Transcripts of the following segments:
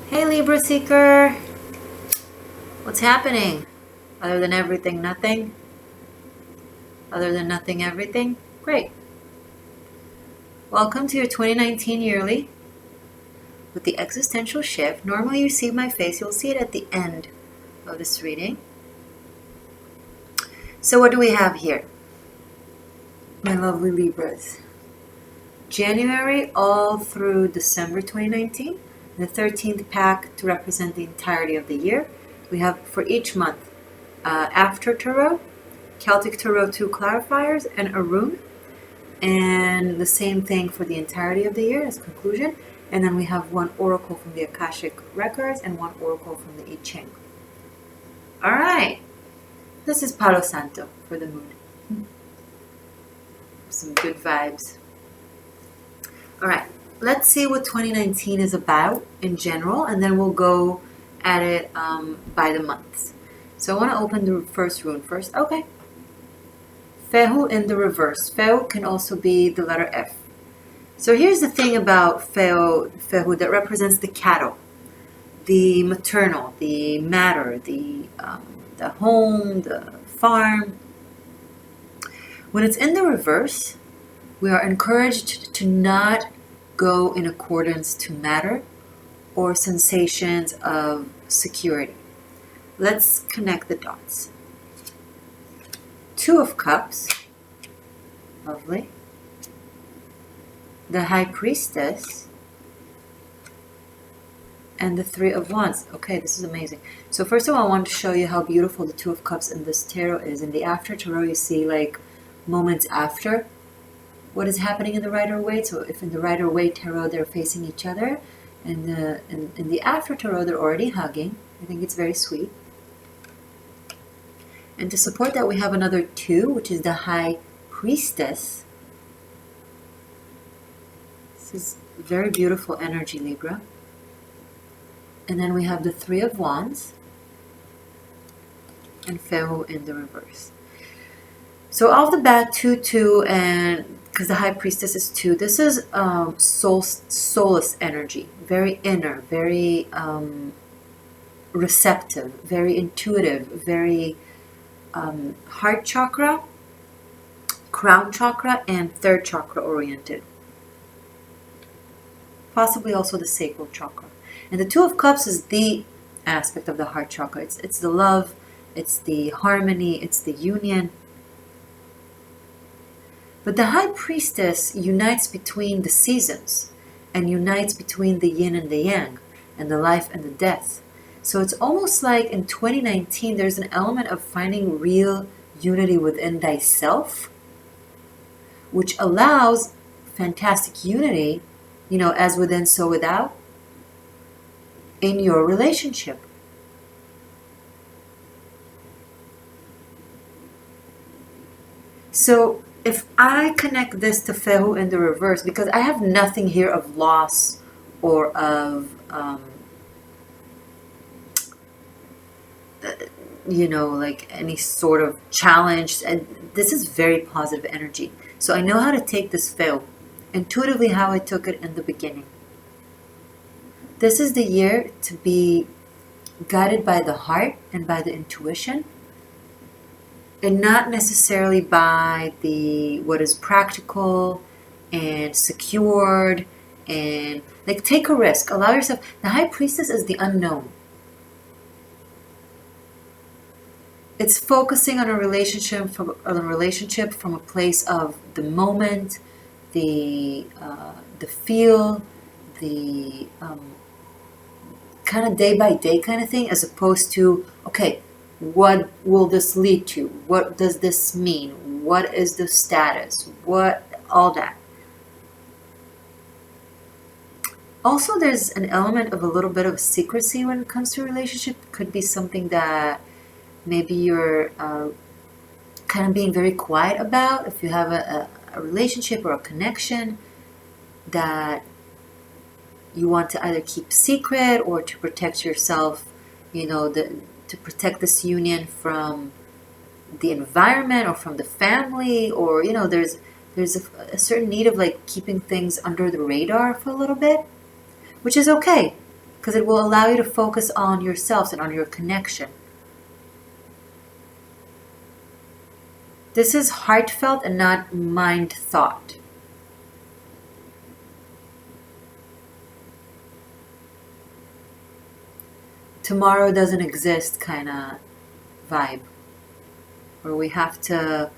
Hey Libra Seeker, what's happening? Other than everything, nothing? Other than nothing, everything? Great. Welcome to your 2019 yearly with the existential shift. Normally you see my face, you'll see it at the end of this reading. So what do we have here? My lovely Libras. January all through December 2019. The 13th pack to represent the entirety of the year. We have for each month After Tarot, Celtic Tarot 2 clarifiers, and a rune. And the same thing for the entirety of the year as conclusion. And then we have one oracle from the Akashic records and one oracle from the I-Ching. All right. This is Palo Santo for the moon. Some good vibes. All right. Let's see what 2019 is about in general, and then we'll go at it by the months. So I want to open the first rune first. Okay. Fehu in the reverse. Fehu can also be the letter F. So here's the thing about Fehu that represents the cattle, the maternal, the matter, the home, the farm. When it's in the reverse, we are encouraged to not go in accordance to matter or sensations of security. Let's connect the dots. Two of Cups, lovely. The High Priestess, and the Three of Wands. Okay, this is amazing. So first of all, I want to show you how beautiful the Two of Cups in this tarot is. In the After Tarot, you see like moments after what is happening in the Rider-Waite. So if in the Rider-Waite tarot they're facing each other, and in the After Tarot they're already hugging. I think it's very sweet. And to support that, we have another 2, which is the High Priestess. This is very beautiful energy, Libra. And then we have the Three of Wands and Fehu in the reverse. So off the bat, 2-2, and because the High Priestess is 2, this is soulless energy, very inner, very receptive, very intuitive, very heart chakra, crown chakra, and third chakra oriented. Possibly also the sacral chakra. And the Two of Cups is the aspect of the heart chakra. It's the love, it's the harmony, it's the union. But the High Priestess unites between the seasons and unites between the yin and the yang and the life and the death. So it's almost like in 2019 there's an element of finding real unity within thyself, which allows fantastic unity, as within so without, in your relationship. So if I connect this to Fehu in the reverse, because I have nothing here of loss or of, like any sort of challenge, and this is very positive energy. So I know how to take this Fehu, intuitively how I took it in the beginning. This is the year to be guided by the heart and by the intuition, and not necessarily by what is practical and secured, and like take a risk, allow yourself. The High Priestess is the unknown. It's focusing on a relationship from a place of the moment, the feel, the kind of day by day kind of thing, as opposed to, okay, what will this lead to? What does this mean? What is the status? All that. Also, there's an element of a little bit of secrecy when it comes to a relationship. It could be something that maybe you're kind of being very quiet about. If you have a relationship or a connection that you want to either keep secret or to protect yourself, to protect this union from the environment or from the family, or there's a certain need of like keeping things under the radar for a little bit, which is okay. because it will allow you to focus on yourselves and on your connection. This is heartfelt and not mind thought. Tomorrow doesn't exist kind of vibe, where we have to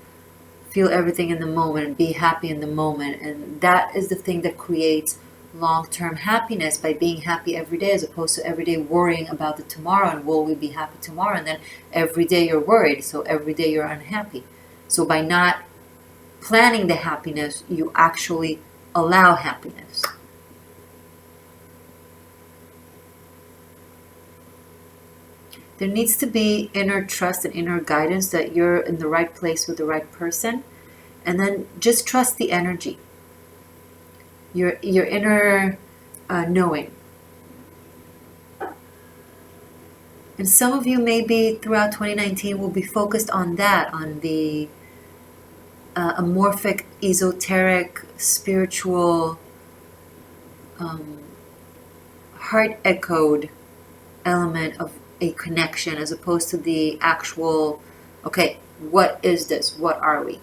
feel everything in the moment and be happy in the moment. And that is the thing that creates long-term happiness, by being happy every day, as opposed to every day worrying about the tomorrow and will we be happy tomorrow, and then every day you're worried, so every day you're unhappy. So by not planning the happiness, you actually allow happiness. There needs to be inner trust and inner guidance that you're in the right place with the right person. And then just trust the energy. Your inner knowing. And some of you maybe throughout 2019 will be focused on that, on the amorphic, esoteric, spiritual, heart-echoed element of a connection, as opposed to the actual, okay, what is this? What are we?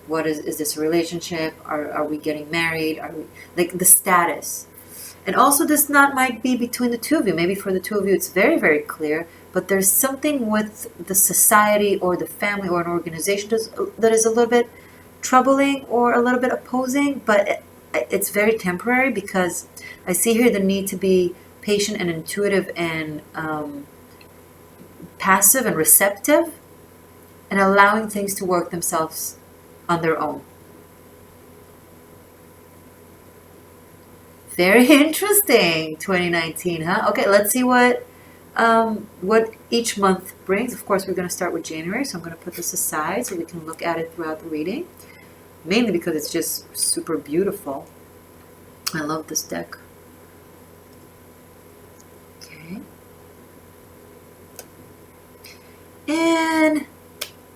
What is this a relationship? Are we getting married? Are we, like, the status? And also this not might be between the two of you. Maybe for the two of you it's very, very clear, but there's something with the society or the family or an organization that is a little bit troubling or a little bit opposing, but it's very temporary, because I see here the need to be patient and intuitive and passive and receptive, and allowing things to work themselves on their own. Very interesting, 2019, huh? Okay, let's see what each month brings. Of course, we're going to start with January, so I'm going to put this aside so we can look at it throughout the reading. Mainly because it's just super beautiful. I love this deck. Okay. And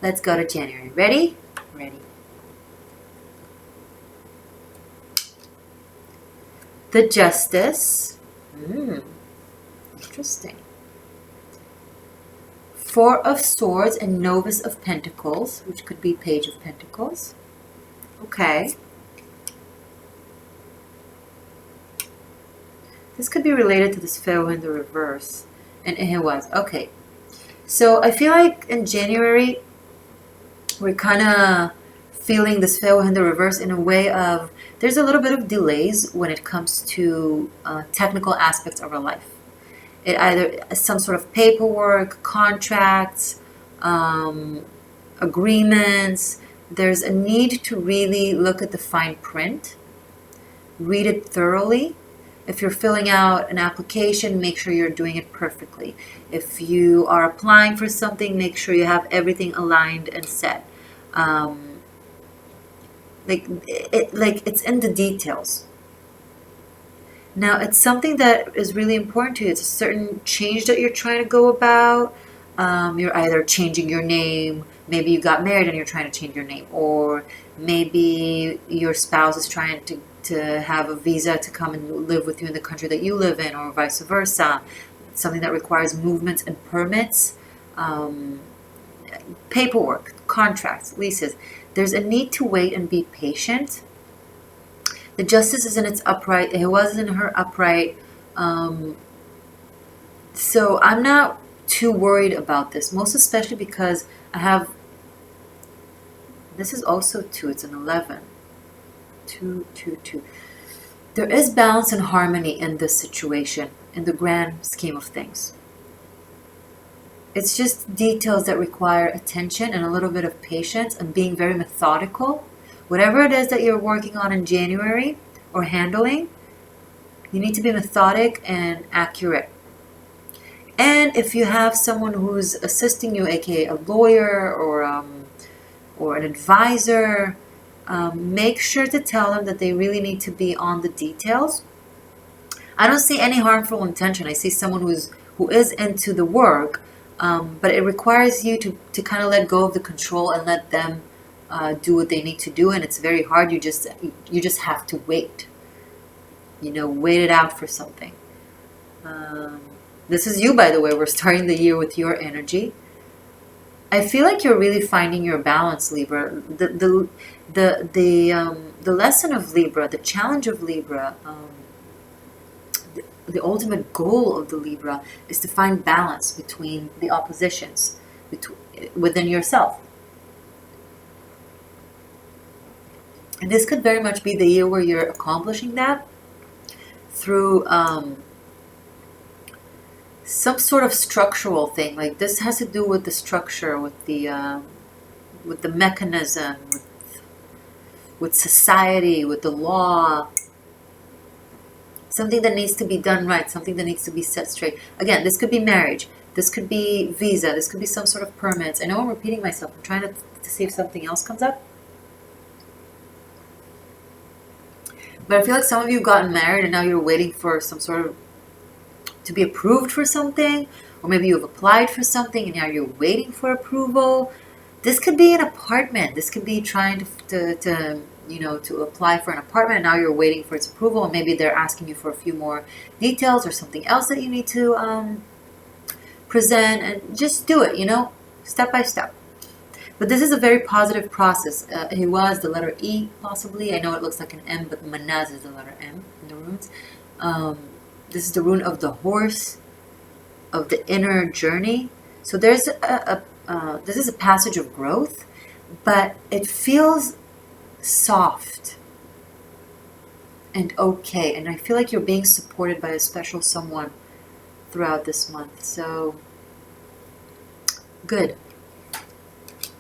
let's go to January. Ready? Ready. The Justice. Interesting. Four of Swords and Novus of Pentacles, which could be Page of Pentacles. Okay. This could be related to this Pharaoh in the reverse. And it was. Okay. So I feel like in January, we're kind of feeling this Pharaoh in the reverse in a way of, there's a little bit of delays when it comes to technical aspects of our life. It either some sort of paperwork, contracts, agreements. There's a need to really look at the fine print, read it thoroughly. If you're filling out an application, make sure you're doing it perfectly. If you are applying for something, make sure you have everything aligned and set. It's in the details. Now, it's something that is really important to you. It's a certain change that you're trying to go about. You're either changing your name. Maybe you got married and you're trying to change your name. Or maybe your spouse is trying to have a visa to come and live with you in the country that you live in, or vice versa. It's something that requires movements and permits, paperwork, contracts, leases. There's a need to wait and be patient. The Justice is in its upright. It was in her upright. So I'm not too worried about this, most especially because I have, this is also 2, it's an 11. 2, 2, 2. There is balance and harmony in this situation, in the grand scheme of things. It's just details that require attention and a little bit of patience and being very methodical. Whatever it is that you're working on in January or handling, you need to be methodic and accurate. And if you have someone who's assisting you, aka a lawyer or an advisor, make sure to tell them that they really need to be on the details. I don't see any harmful intention. I see someone who is into the work, but it requires you to kind of let go of the control and let them do what they need to do. And it's very hard. You just have to wait. Wait it out for something. This is you, by the way. We're starting the year with your energy. I feel like you're really finding your balance, Libra. The lesson of Libra, the challenge of Libra, the ultimate goal of the Libra is to find balance between the oppositions within yourself. And this could very much be the year where you're accomplishing that through some sort of structural thing. Like this has to do with the structure, with the mechanism, with society, with the law. Something that needs to be done right, something that needs to be set straight. Again, this could be marriage, this could be visa, this could be some sort of permits. I know I'm repeating myself. I'm trying to see if something else comes up. But I feel like some of you have gotten married and now you're waiting for some sort of, to be approved for something. Or maybe you've applied for something and now you're waiting for approval. This could be an apartment. This could be trying to apply for an apartment and now you're waiting for its approval, and maybe they're asking you for a few more details or something else that you need to present, and just do it, step by step. But this is a very positive process. It was the letter E, possibly. I know it looks like an M, but Manaz is the letter M in the runes. This is the rune of the horse, of the inner journey. So there's this is a passage of growth, but it feels soft and okay, and I feel like you're being supported by a special someone throughout this month. So good.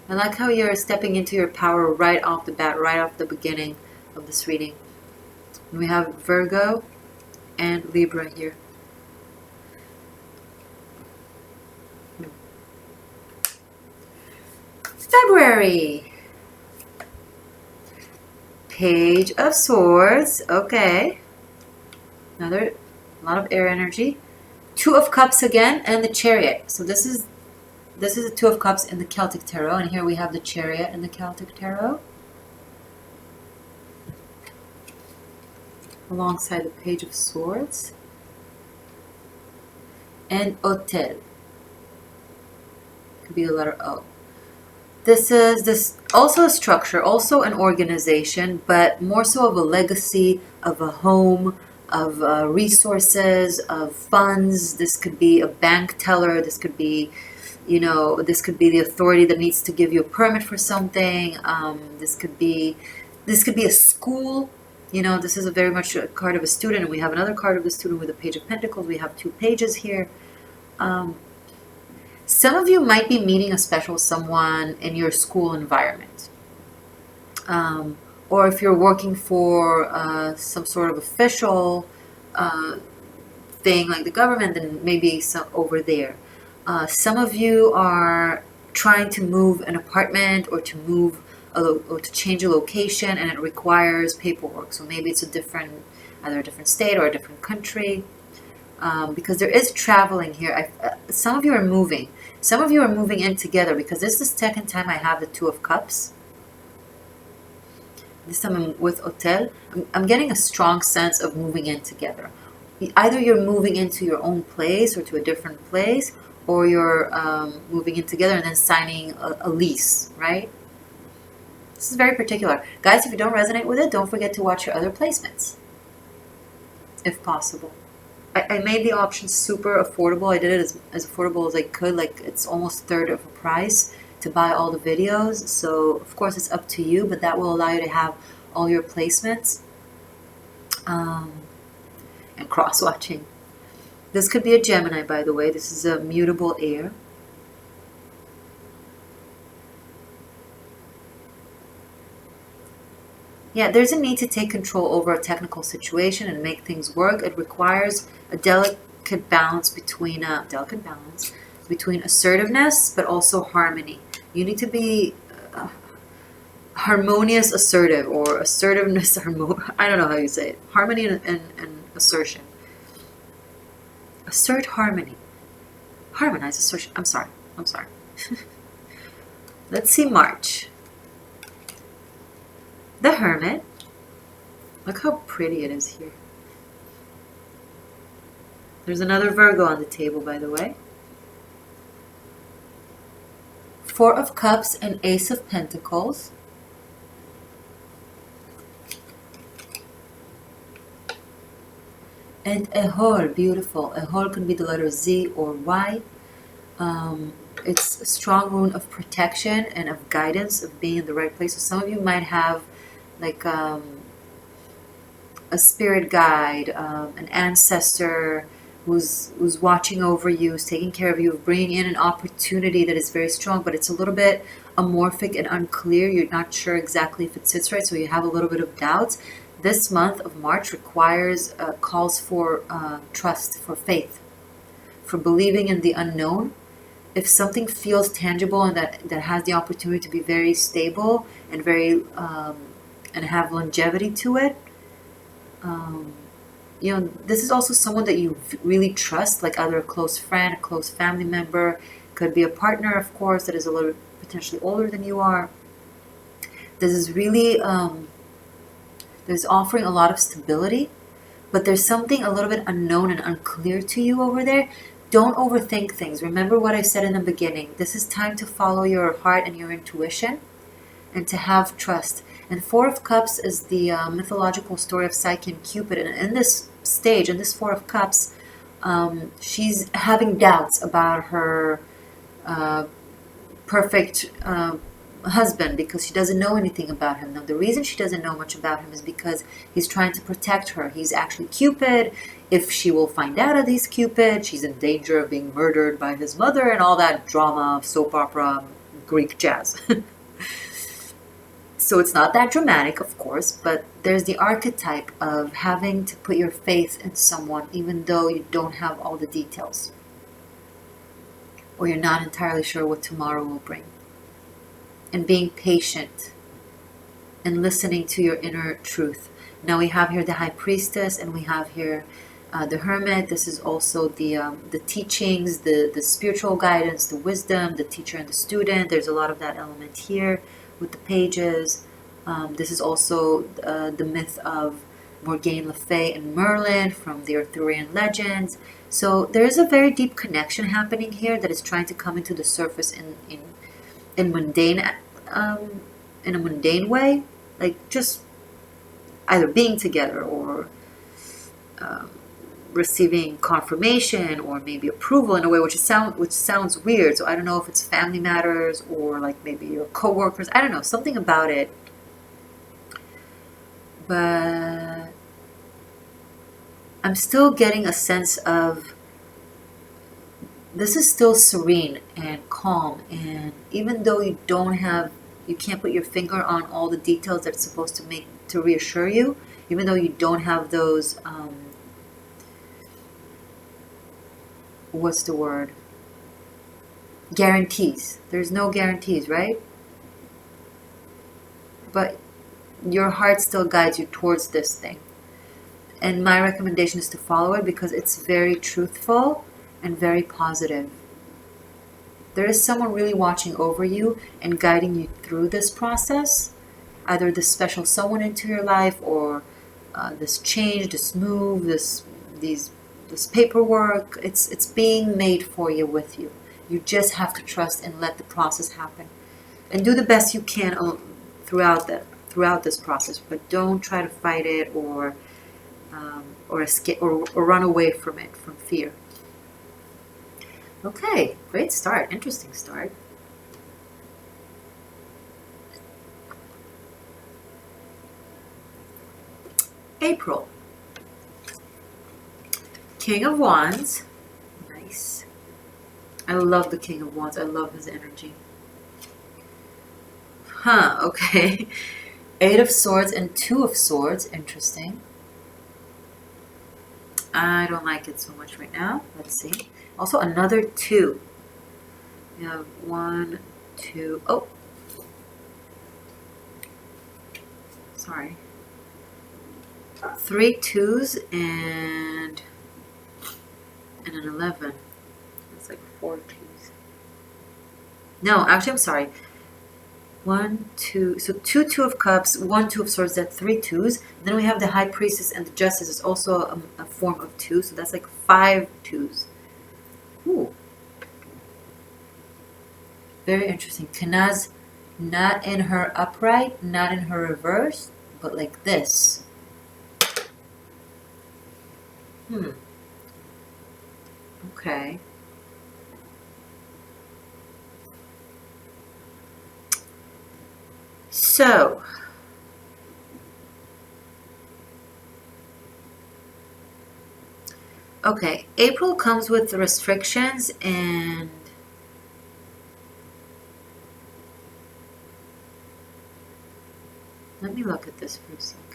I like how you're stepping into your power right off the bat, right off the beginning of this reading. And we have Virgo and Libra here. February. Page of Swords. Okay. A lot of air energy. Two of Cups again, and the Chariot. So this is the Two of Cups in the Celtic Tarot, and here we have the Chariot in the Celtic Tarot. Alongside the Page of Swords. And Hotel. Could be the letter O. This is also a structure, also an organization, but more so of a legacy, of a home, of resources, of funds. This could be a bank teller. This could be, this could be the authority that needs to give you a permit for something. This could be a school. This is a very much a card of a student, and we have another card of the student with a Page of Pentacles. We have two pages here. Some of you might be meeting a special someone in your school environment. Or if you're working for some sort of official thing like the government, then maybe some over there. Some of you are trying to move an apartment or to move or to change a location, and it requires paperwork. So maybe it's either a different state or a different country. Because there is traveling here. Some of you are moving. Some of you are moving in together, because this is the second time I have the Two of Cups. This time I'm with Hotel. I'm getting a strong sense of moving in together. Either you're moving into your own place or to a different place, or you're moving in together and then signing a lease, right? This is very particular. Guys, if you don't resonate with it, don't forget to watch your other placements, if possible. I made the option super affordable. I did it as affordable as I could. Like, it's almost third of the price to buy all the videos. So, of course, it's up to you, but that will allow you to have all your placements and cross-watching. This could be a Gemini, by the way. This is a mutable air. Yeah, there's a need to take control over a technical situation and make things work. It requires a delicate balance between assertiveness but also harmony. You need to be harmonious assertive, or assertiveness, I don't know how you say it. Harmony and assertion. Assert harmony. Harmonize assertion. I'm sorry. Let's see March. The Hermit. Look how pretty it is here. There's another Virgo on the table, by the way. Four of Cups and Ace of Pentacles. And a whole, beautiful. A whole can be the letter Z or Y. It's a strong rune of protection and of guidance, of being in the right place. So some of you might have like a spirit guide, an ancestor who's watching over you, who's taking care of you, bringing in an opportunity that is very strong, but it's a little bit amorphic and unclear. You're not sure exactly if it sits right, so you have a little bit of doubts. This month of March requires calls for trust, for faith, for believing in the unknown. If something feels tangible and that has the opportunity to be very stable and very and have longevity to it, you know, this is also someone that you really trust, like either a close friend, a close family member, could be a partner, of course, that is a little potentially older than you are. This is really there's offering a lot of stability, but there's something a little bit unknown and unclear to you over there. Don't overthink things. Remember what I said in the beginning. This is time to follow your heart and your intuition and to have trust. And Four of Cups is the mythological story of Psyche and Cupid. And in this stage, in this Four of Cups, she's having doubts about her perfect husband because she doesn't know anything about him. Now, the reason she doesn't know much about him is because he's trying to protect her. He's actually Cupid. If she will find out that he's Cupid, she's in danger of being murdered by his mother and all that drama, soap opera, Greek jazz. So it's not that dramatic, of course, but there's the archetype of having to put your faith in someone even though you don't have all the details, or you're not entirely sure what tomorrow will bring. And being patient and listening to your inner truth. Now we have here the High Priestess, and we have here the Hermit. This is also the teachings, the spiritual guidance, the wisdom, the teacher and the student. There's a lot of that element here with the pages. This is also the myth of Morgane Le Fay and Merlin from the Arthurian legends. So there is a very deep connection happening here that is trying to come into the surface in mundane, in a mundane way, like just either being together or receiving confirmation or maybe approval in a way which sounds weird. So I don't know if it's family matters or like maybe your coworkers. I don't know, something about it. But I'm still getting a sense of this is still serene and calm, and even though you can't put your finger on all the details that's supposed to reassure you, even though you don't have those what's the word? Guarantees. There's no guarantees, right? But your heart still guides you towards this thing. And my recommendation is to follow it because it's very truthful and very positive. There is someone really watching over you and guiding you through this process. Either this special someone into your life or this change, this move, this paperwork. It's being made for you, with you. You just have to trust and let the process happen. And do the best you can throughout this process. But don't try to fight it or escape or run away from it, from fear. Okay, great start. Interesting start. April. King of Wands. Nice. I love the King of Wands. I love his energy. Okay. Eight of Swords and Two of Swords. Interesting. I don't like it so much right now. Let's see. Also, another 2. We have 1, 2. Oh. Sorry. 3 2s and an 11. It's like 4 2s. No, actually, I'm sorry. 1, 2. So 2 Two of Cups, 1 Two of Swords. That's 3 twos. Then we have the High Priestess and the Justice is also a form of 2. So that's like 5 twos. Ooh. Very interesting. Kenaz, not in her upright, not in her reverse, but like this. Okay. So, okay, April comes with restrictions and let me look at this for a second.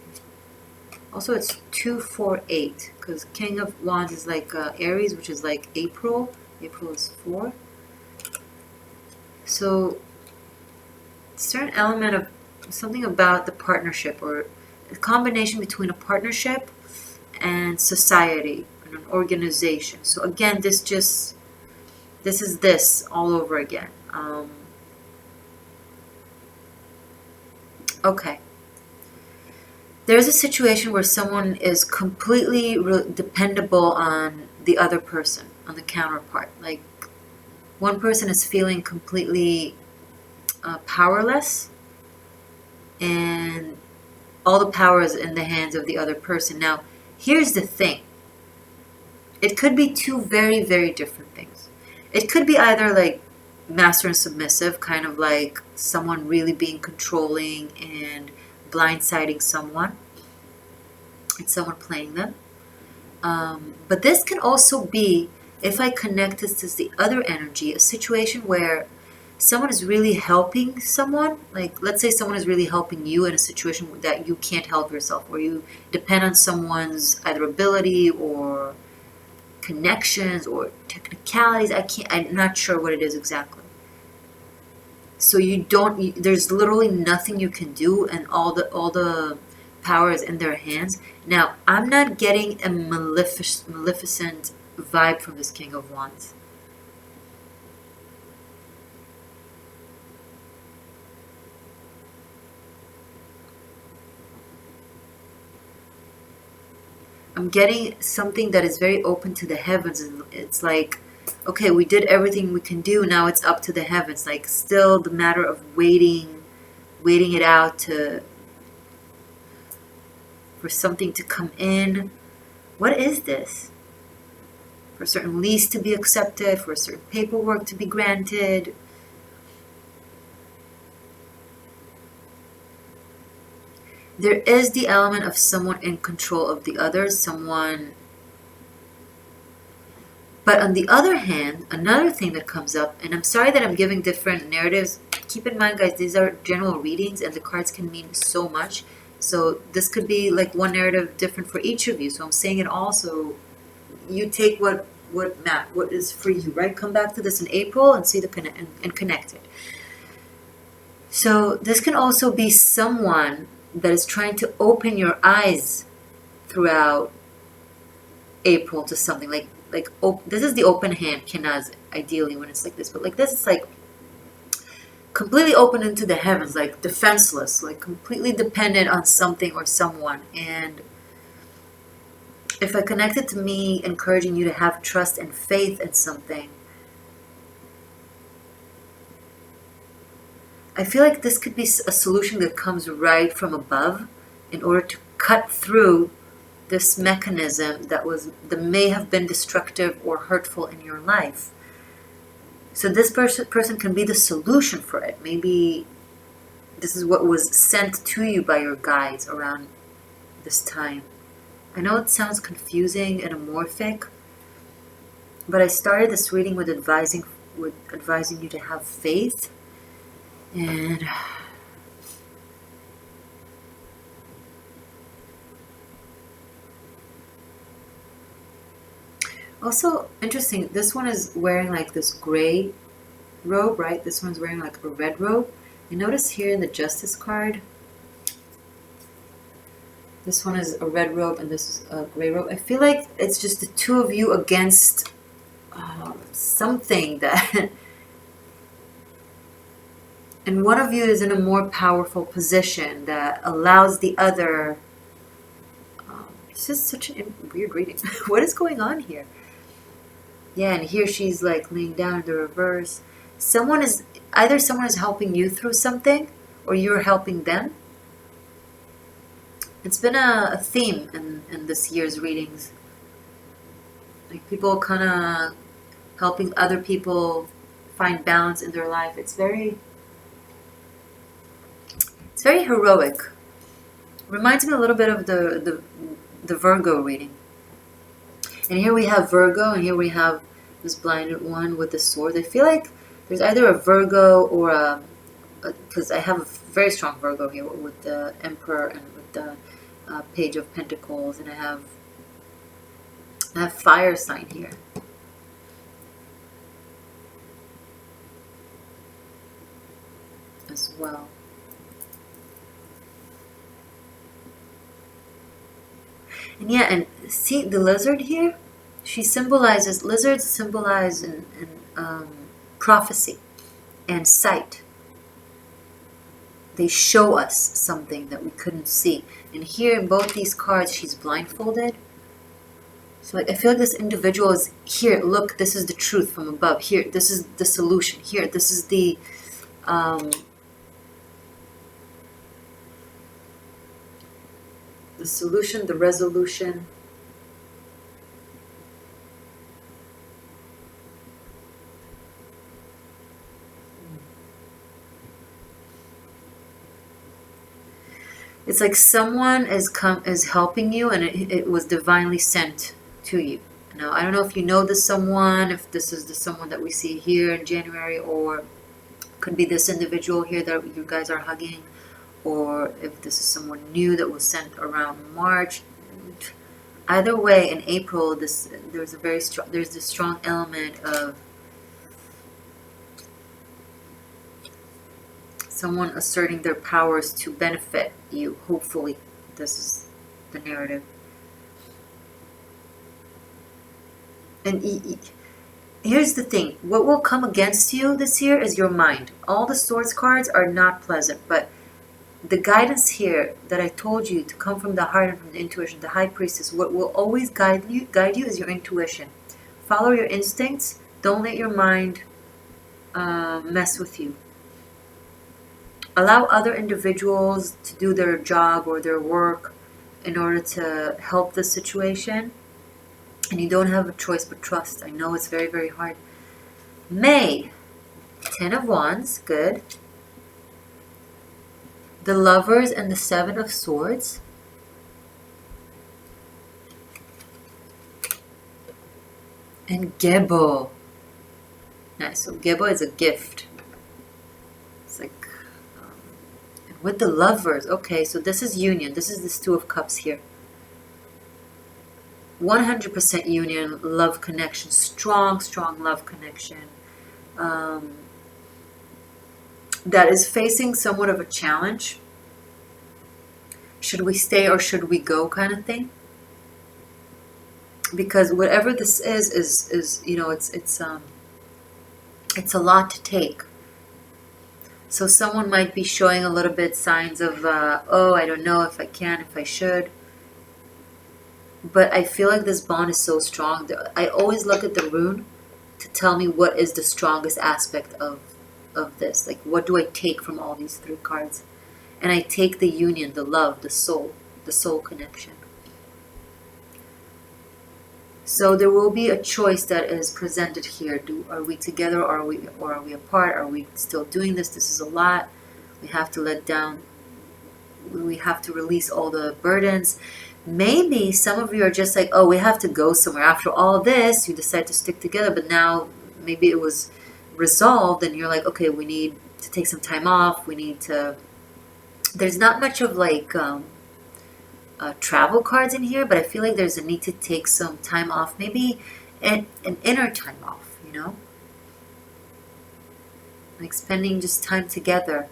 Also, it's 2, 4, 8 because King of Wands is like Aries, which is like April. April is 4. So, a certain element of something about the partnership or a combination between a partnership and society and an organization. So again, this is this all over again. Okay. There's a situation where someone is completely dependable on the other person, on the counterpart. Like one person is feeling completely powerless and all the power is in the hands of the other person. Now, here's the thing. It could be two very, very different things. It could be either like master and submissive, kind of like someone really being controlling and blindsiding someone. It's someone playing them. But this can also be, if I connect this to the other energy, a situation where someone is really helping someone. Like, let's say someone is really helping you in a situation that you can't help yourself, where you depend on someone's either ability or connections or technicalities. I'm not sure what it is exactly. So there's literally nothing you can do, and all the power is in their hands. Now, I'm not getting a maleficent vibe from this King of Wands. I'm getting something that is very open to the heavens, and it's like, okay, we did everything we can do, now it's up to the heavens. Like, still the matter of waiting it out for something to come in. What is this? For a certain lease to be accepted, for a certain paperwork to be granted. There is the element of someone in control of the other, someone. But on the other hand, another thing that comes up, and I'm sorry that I'm giving different narratives. Keep in mind, guys, these are general readings and the cards can mean so much. So this could be like one narrative different for each of you. So I'm saying it all, so you take what is for you, right? Come back to this in April and see and connect it. So this can also be someone that is trying to open your eyes throughout April to something like this is the open hand, Kenaz, ideally when it's like this, but like this, it's like completely open into the heavens, like defenseless, like completely dependent on something or someone. And if I connect it to me encouraging you to have trust and faith in something, I feel like this could be a solution that comes right from above in order to cut through this mechanism that may have been destructive or hurtful in your life. So this person can be the solution for it. Maybe this is what was sent to you by your guides around this time. I know it sounds confusing and amorphic, but I started this reading with advising you to have faith. And also interesting, this one is wearing like this gray robe, right? This one's wearing like a red robe. You notice here in the Justice card, this one is a red robe and this is a gray robe. I feel like it's just the two of you against something that And one of you is in a more powerful position that allows the other. This is such a weird reading. What is going on here? Yeah, and here she's like laying down in the reverse. Either someone is helping you through something, or you're helping them. It's been a theme in this year's readings. Like people kind of helping other people find balance in their life. It's very heroic. Reminds me a little bit of the Virgo reading. And here we have Virgo, and here we have this blinded one with the sword. I feel like there's either a Virgo or because I have a very strong Virgo here with the Emperor and with the Page of Pentacles, and I have fire sign here. As well. And yeah, and see the lizard here? Lizards symbolize in prophecy and sight. They show us something that we couldn't see. And here in both these cards, she's blindfolded. So I feel like this individual is here. Look, this is the truth from above. Here, this is the solution. Here, this is the solution, the resolution. It's like someone is helping you, and it was divinely sent to you. Now, I don't know if you know this someone, if this is the someone that we see here in January, or could be this individual here that you guys are hugging, or if this is someone new that was sent around March. Either way, in April, there's this strong element of someone asserting their powers to benefit you. Hopefully, this is the narrative. And here's the thing. What will come against you this year is your mind. All the Swords cards are not pleasant, but the guidance here that I told you to come from the heart and from the intuition, the High Priestess, what will always guide you is your intuition. Follow your instincts. Don't let your mind mess with you. Allow other individuals to do their job or their work in order to help the situation. And you don't have a choice but trust. I know it's very, very hard. May, 10 of Wands, good. The Lovers and the 7 of Swords. And Gebo. Nice, so Gebo is a gift. It's like, and with the Lovers, okay, so this is union. This is this 2 of Cups here. 100% union, love connection, strong, strong love connection. That is facing somewhat of a challenge. Should we stay or should we go kind of thing? Because whatever this is you know, it's a lot to take. So someone might be showing a little bit signs of, oh, I don't know if I can, if I should. But I feel like this bond is so strong. I always look at the rune to tell me what is the strongest aspect of this. Like, what do I take from all these 3 cards? And I take the union, the love, the soul connection. So there will be a choice that is presented here. Are we together, or are we apart? Are we still doing this? This is a lot. We have to let down. We have to release all the burdens. Maybe some of you are just like, oh, we have to go somewhere. After all this, you decide to stick together, but now maybe it was resolved and you're like, okay, we need to take some time off. We need to... There's not much of like travel cards in here, but I feel like there's a need to take some time off. Maybe an inner time off, you know? Like spending just time together.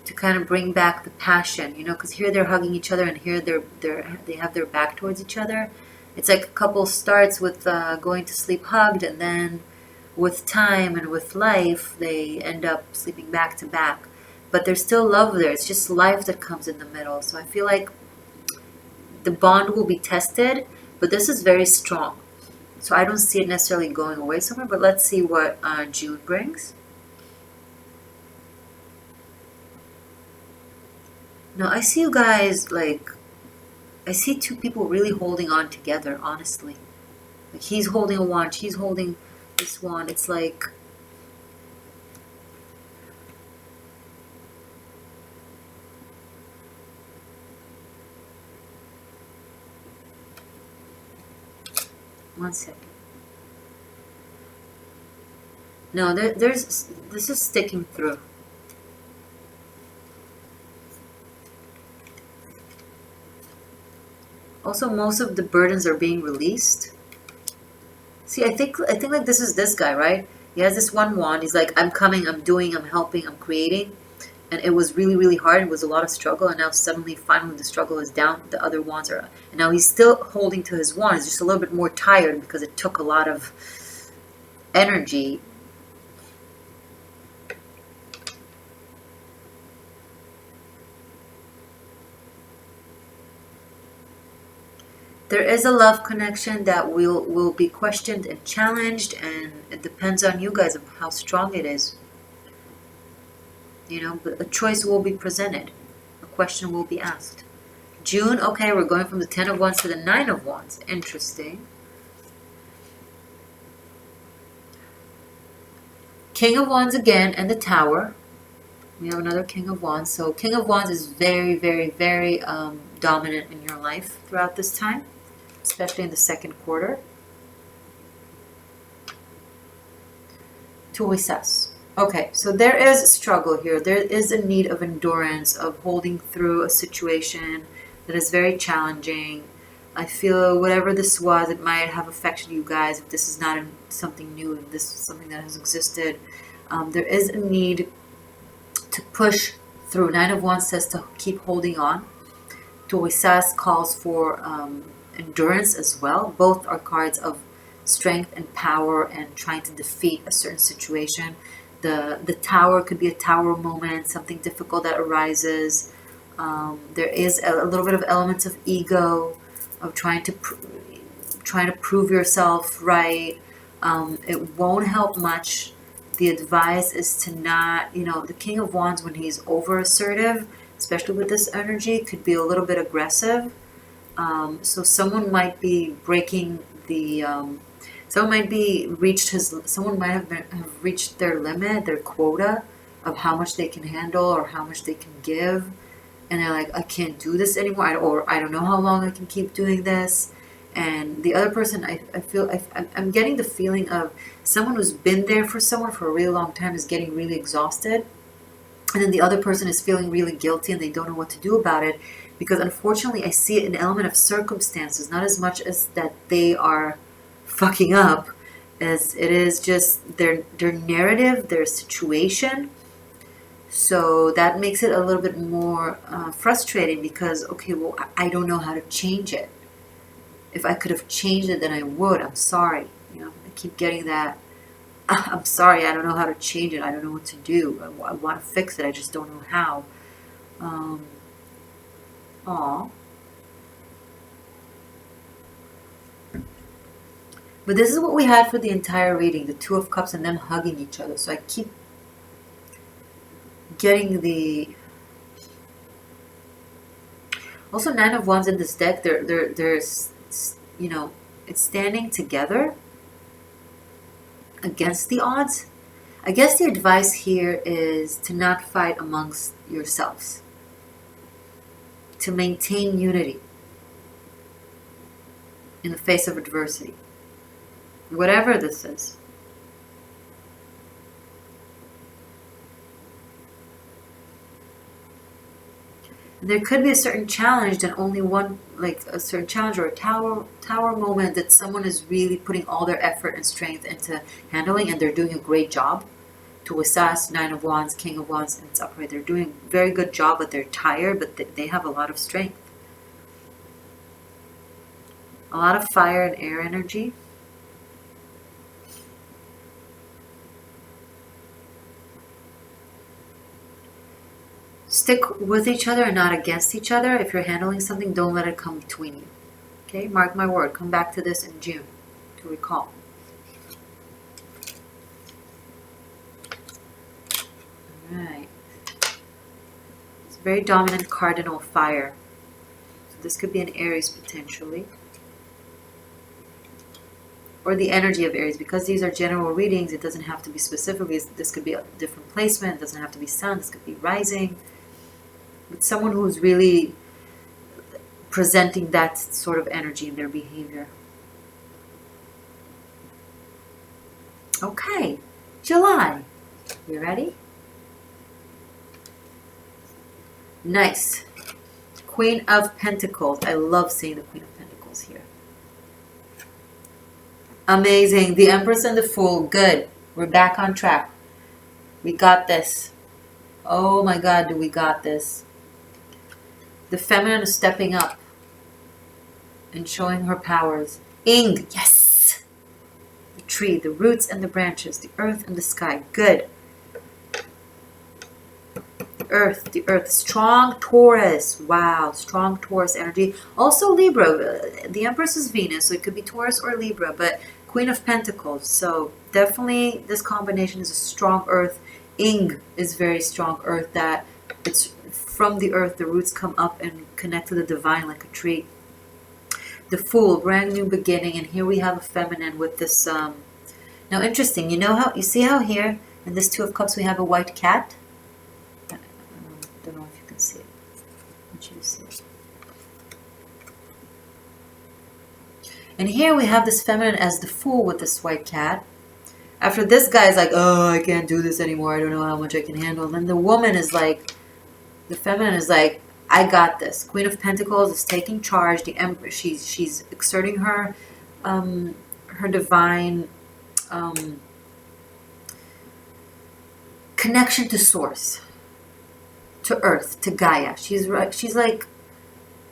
To kind of bring back the passion, you know, because here they're hugging each other and here they have their back towards each other. It's like a couple starts with going to sleep hugged, and then with time and with life, they end up sleeping back to back. But there's still love there. It's just life that comes in the middle. So I feel like the bond will be tested, but this is very strong. So I don't see it necessarily going away somewhere, but let's see what June brings. No, I see you guys, like, I see two people really holding on together, honestly. Like, he's holding a wand, she's holding this wand. It's like, one second. No, this is sticking through. Also, most of the burdens are being released. See, I think like this is this guy, right? He has this one wand. He's like, I'm coming, I'm doing, I'm helping, I'm creating. And it was really, really hard. It was a lot of struggle. And now suddenly, finally, the struggle is down. The other wands are... And now he's still holding to his wand. He's just a little bit more tired because it took a lot of energy. There is a love connection that will be questioned and challenged, and it depends on you guys of how strong it is. You know, but a choice will be presented. A question will be asked. June, okay, we're going from the 10 of Wands to the 9 of Wands. Interesting. King of Wands again, and the Tower. We have another King of Wands. So King of Wands is very, very, very dominant in your life throughout this time, especially in the second quarter. To assess. Okay, so there is struggle here. There is a need of endurance, of holding through a situation that is very challenging. I feel whatever this was, it might have affected you guys. If this is not something new, if this is something that has existed, there is a need to push through. 9 of Wands says to keep holding on. Tuisas calls for endurance as well. Both are cards of strength and power and trying to defeat a certain situation. The Tower could be a tower moment, something difficult that arises. There is a little bit of elements of ego, of trying to prove yourself right. It won't help much. The advice is to not, you know, the King of Wands, when he's over assertive, especially with this energy, could be a little bit aggressive. So someone might be breaking the, someone might have reached their limit, their quota of how much they can handle or how much they can give. And they're like, I can't do this anymore, or I don't know how long I can keep doing this. And the other person, I'm getting the feeling of someone who's been there for someone for a really long time is getting really exhausted. And then the other person is feeling really guilty and they don't know what to do about it. Because unfortunately, I see an element of circumstances, not as much as that they are fucking up, as it is just their narrative, their situation. So that makes it a little bit more frustrating because, okay, well, I don't know how to change it. If I could have changed it, then I would. I'm sorry. You know, I keep getting that. I'm sorry, I don't know how to change it. I don't know what to do. I want to fix it. I just don't know how. Aw. But this is what we had for the entire reading. The Two of Cups and them hugging each other. So I keep getting the... Also, 9 of Wands in this deck, there's, you know, it's standing together against the odds. I guess the advice here is to not fight amongst yourselves. To maintain unity in the face of adversity. Whatever this is. There could be a certain challenge that only one, like a certain challenge or a tower moment that someone is really putting all their effort and strength into handling, and they're doing a great job. To assess 9 of Wands, King of Wands, and it's upright. They're doing a very good job, but they're tired, but they have a lot of strength. A lot of fire and air energy. stick with each other and not against each other. If you're handling something, don't let it come between you. Okay, mark my word. Come back to this in June to recall. All right. It's a very dominant cardinal fire. So this could be an Aries potentially. Or the energy of Aries. Because these are general readings, it doesn't have to be specifically. This could be a different placement. It doesn't have to be sun. This could be rising. It's someone who's really presenting that sort of energy in their behavior. Okay, July. You ready? Nice. Queen of Pentacles. I love seeing the Queen of Pentacles here. Amazing. The Empress and the Fool. Good. We're back on track. We got this. Oh my God, do we got this. The feminine is stepping up and showing her powers. Ing. Yes. The tree, the roots and the branches, the earth and the sky. Good. The earth. Strong Taurus. Wow. Strong Taurus energy. Also Libra. The Empress is Venus, so it could be Taurus or Libra, but Queen of Pentacles. So definitely this combination is a strong earth. Ing is very strong earth, that it's from the earth, the roots come up and connect to the divine like a tree. The Fool, brand new beginning, and here we have a feminine with this. Now interesting, you know how, you see how here in this Two of Cups we have a white cat? I don't know if you can see it. I want you to see it. And here we have this feminine as the Fool with this white cat. After this guy is like, oh, I can't do this anymore. I don't know how much I can handle. And then the woman is like, the feminine is like, I got this. Queen of Pentacles is taking charge. The Empress, she's exerting her divine connection to Source, to Earth, to Gaia. She's like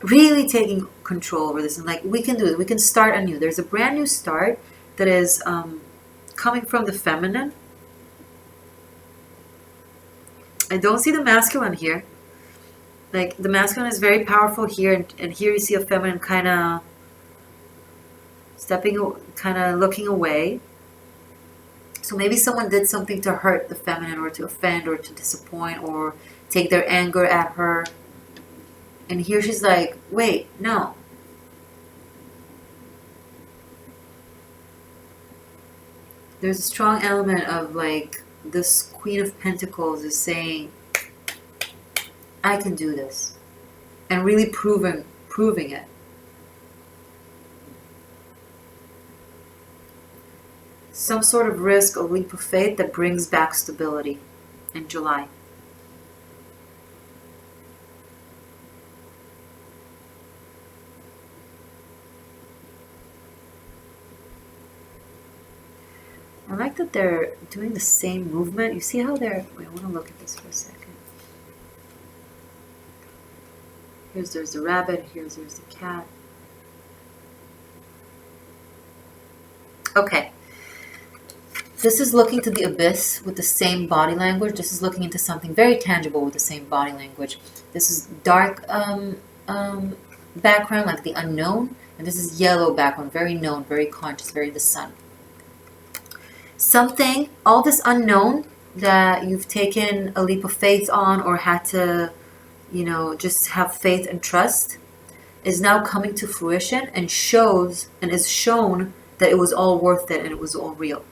really taking control over this, and like, we can do it. We can start anew. There's a brand new start that is coming from the feminine. I don't see the masculine here. Like, the masculine is very powerful here, and here you see a feminine kind of looking away. So maybe someone did something to hurt the feminine, or to offend, or to disappoint, or take their anger at her. And here she's like, wait, no. There's a strong element of like, this Queen of Pentacles is saying, I can do this. And really proving it. Some sort of risk, a leap of faith that brings back stability in July. I like that they're doing the same movement. You see how they're... Wait, I want to look at this for a second. There's the rabbit. There's the cat. Okay. This is looking to the abyss with the same body language. This is looking into something very tangible with the same body language. This is dark background, like the unknown. And this is yellow background, very known, very conscious, very the sun. Something, all this unknown that you've taken a leap of faith on, or had to, you know, just have faith and trust, is now coming to fruition and shows and is shown that it was all worth it and it was all real.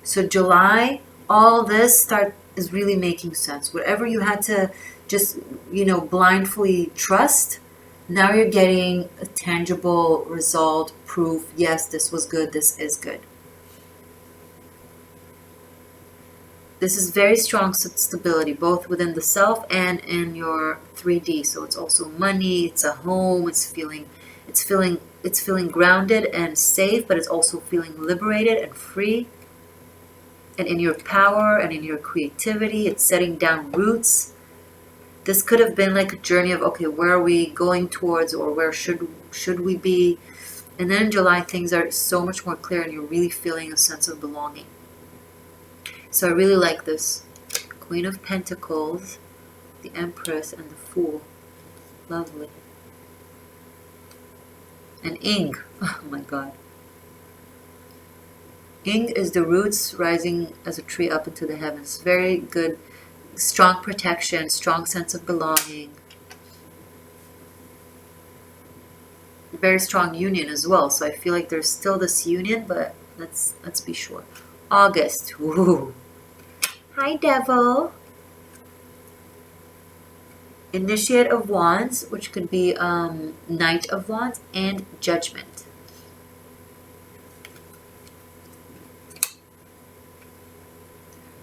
So July, all this is really making sense. Whatever you had to just, you know, blindly trust, now you're getting a tangible result, proof. Yes, this was good. This is good. This is very strong stability, both within the self and in your 3D. So it's also money, it's a home, it's feeling grounded and safe, but it's also feeling liberated and free. And in your power and in your creativity, it's setting down roots. This could have been like a journey of, okay, where are we going towards, or where should we be? And then in July, things are so much more clear, and you're really feeling a sense of belonging. So I really like this. Queen of Pentacles The Empress and the Fool. Lovely. And Ing. Oh my god. Ing is the roots rising as a tree up into the heavens. Very good. Strong protection, strong sense of belonging. Very strong union as well. So I feel like there's still this union, but let's be sure. August. Ooh. Hi, Devil. Initiate of Wands, which could be Knight of Wands, and Judgment.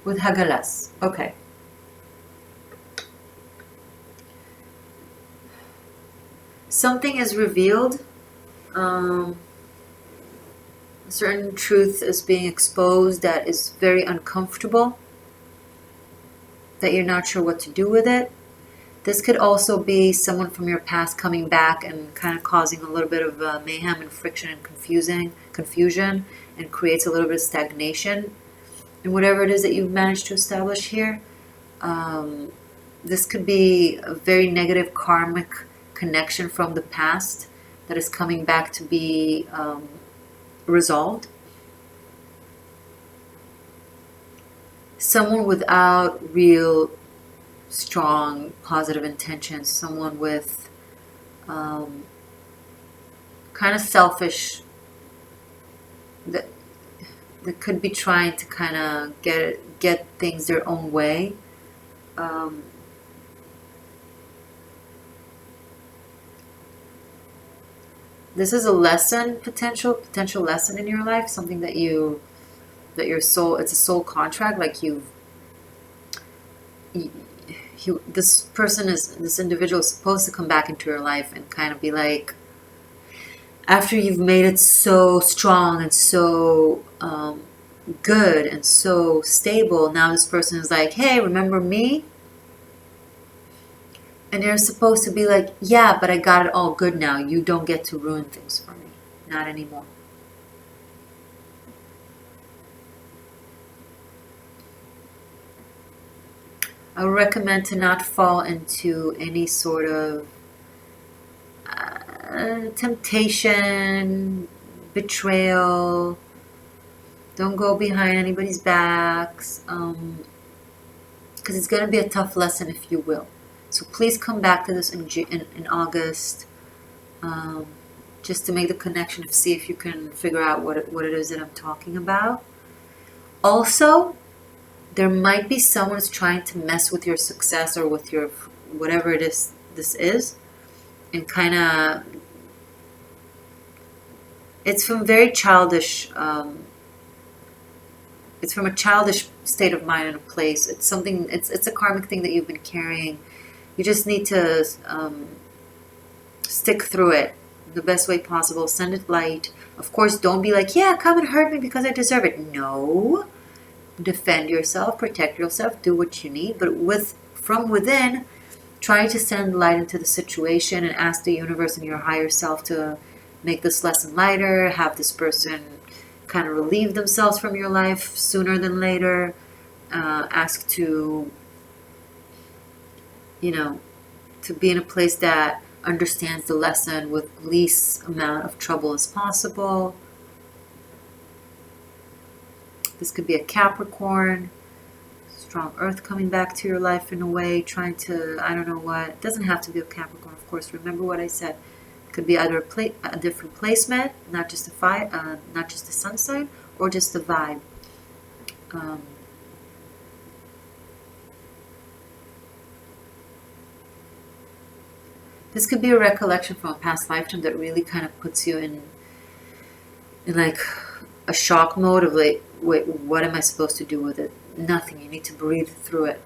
With Hagalas. Okay. Something is revealed. A certain truth is being exposed that is very uncomfortable, that you're not sure what to do with it. This could also be someone from your past coming back and kind of causing a little bit of mayhem and friction and confusion, and creates a little bit of stagnation in whatever it is that you've managed to establish here. This could be a very negative karmic connection from the past that is coming back to be resolved. Someone without real strong positive intentions, someone with kind of selfish, that could be trying to kind of get things their own way. This is a lesson, potential lesson in your life, something that your soul, it's a soul contract, like this individual is supposed to come back into your life and kind of be like, after you've made it so strong and so good and so stable, now this person is like, hey, remember me? And you're supposed to be like, yeah, but I got it all good now. You don't get to ruin things for me. Not anymore. I would recommend to not fall into any sort of temptation, betrayal. Don't go behind anybody's backs. Because it's going to be a tough lesson, if you will. So please come back to this in August, just to make the connection, to see if you can figure out what it is that I'm talking about. Also, there might be someone who's trying to mess with your success or with your whatever it is this is, and kind of, it's from very childish. It's from a childish state of mind and a place. It's something. It's a karmic thing that you've been carrying. You just need to stick through it the best way possible. Send it light. Of course, don't be like, yeah, come and hurt me because I deserve it. No. Defend yourself, protect yourself, do what you need. But from within, try to send light into the situation and ask the universe and your higher self to make this lesson lighter, have this person kind of relieve themselves from your life sooner than later. Ask to, to be in a place that understands the lesson with least amount of trouble as possible. This could be a Capricorn, strong earth coming back to your life in a way, trying to, I don't know what. It doesn't have to be a Capricorn, of course. Remember what I said. It could be either a different placement, not just not just the sun sign, or just the vibe. This could be a recollection from a past lifetime that really kind of puts you in like a shock mode of like, wait, what am I supposed to do with it? Nothing. You need to breathe through it.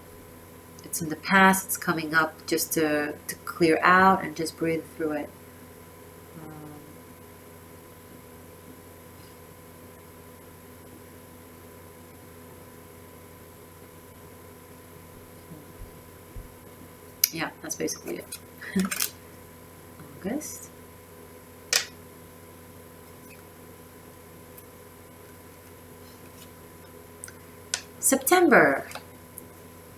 It's in the past. It's coming up just to clear out and just breathe through it. Yeah, that's basically it. August. September.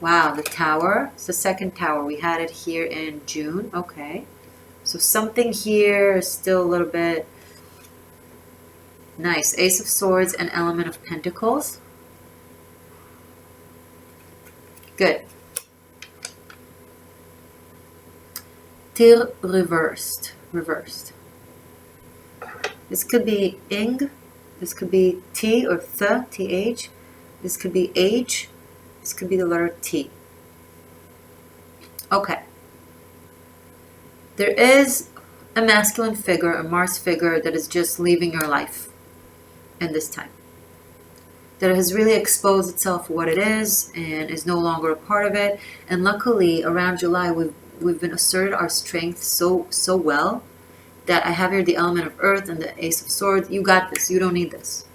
Wow, the Tower. It's the second Tower. We had it here in June. Okay. So something here is still a little bit nice. Ace of Swords and Element of Pentacles. Good. Tir reversed. Reversed. This could be ing. This could be T or th, TH. This could be H. This could be the letter T. Okay. There is a masculine figure, a Mars figure that is just leaving your life in this time. That has really exposed itself for what it is and is no longer a part of it. And luckily, around July, we've been asserted our strength so well that I have here the element of earth and the ace of swords. You got this. You don't need this.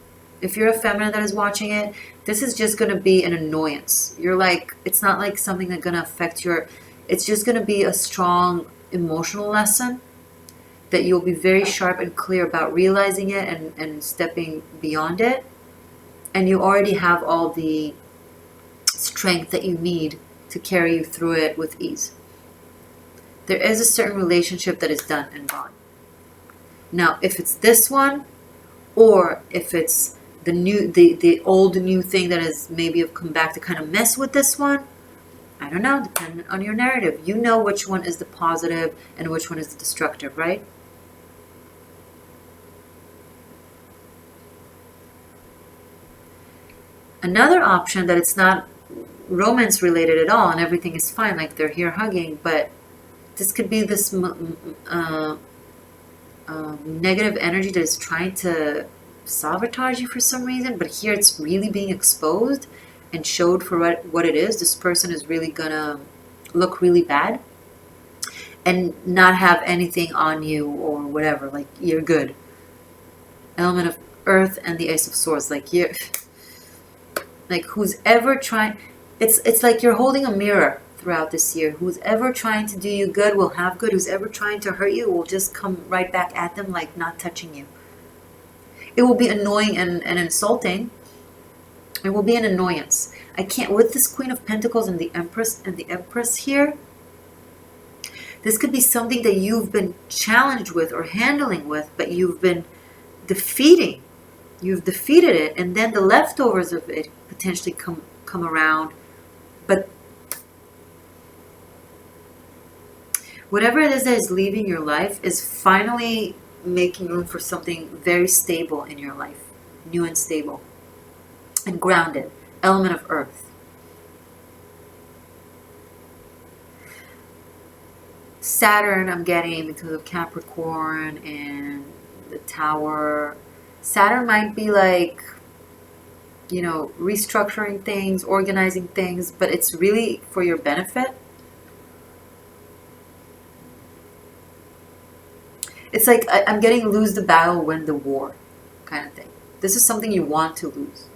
If you're a feminine that is watching it, this is just going to be an annoyance. You're like, it's not like something that's going to affect your, it's just going to be a strong emotional lesson that you'll be very sharp and clear about realizing it and stepping beyond it. And you already have all the strength that you need to carry you through it with ease. There is a certain relationship that is done and gone. Now, if it's this one, or if it's the new, the old new thing that has maybe have come back to kind of mess with this one, I don't know, depending on your narrative. You know which one is the positive and which one is the destructive, right? Another option that it's not romance related at all and everything is fine, like they're here hugging, but this could be this negative energy that is trying to sabotage you for some reason, but here it's really being exposed and showed for what it is. This person is really gonna look really bad and not have anything on you or whatever, like you're good. Element of earth and the ace of swords, like you're like who's ever trying, it's like you're holding a mirror throughout this year. Who's ever trying to do you good will have good. Who's ever trying to hurt you will just come right back at them, like not touching you. It will be annoying and insulting. It will be an annoyance. I can't, with this Queen of Pentacles and the Empress here, this could be something that you've been challenged with or handling with, but you've been defeating. You've defeated it, and then the leftovers of it potentially come around. But whatever it is that is leaving your life is finally making room for something very stable in your life. New and stable. And grounded. Element of earth. Saturn I'm getting because of Capricorn and the Tower. Saturn might be like, you know, restructuring things, organizing things, but it's really for your benefit. It's like I'm getting lose the battle, win the war kind of thing. This is something you want to lose.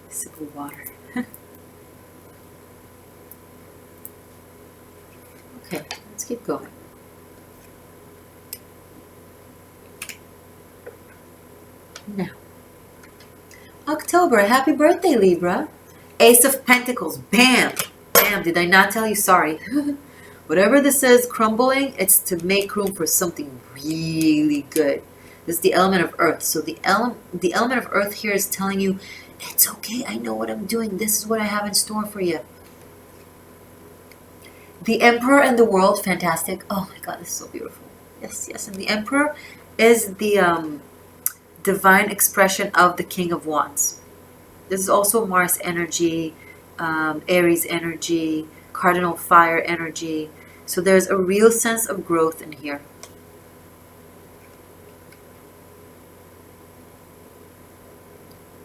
Sip of water. Okay, let's keep going. Now, October, happy birthday, Libra. Ace of Pentacles, bam, bam, did I not tell you? Sorry. Whatever this is, crumbling, it's to make room for something really good. This is the element of earth. So the element of earth here is telling you, it's okay, I know what I'm doing. This is what I have in store for you. The Emperor and the World, fantastic. Oh my God, this is so beautiful. Yes, yes, and the Emperor is the divine expression of the King of Wands. This is also Mars energy, Aries energy, cardinal fire energy. So there's a real sense of growth in here.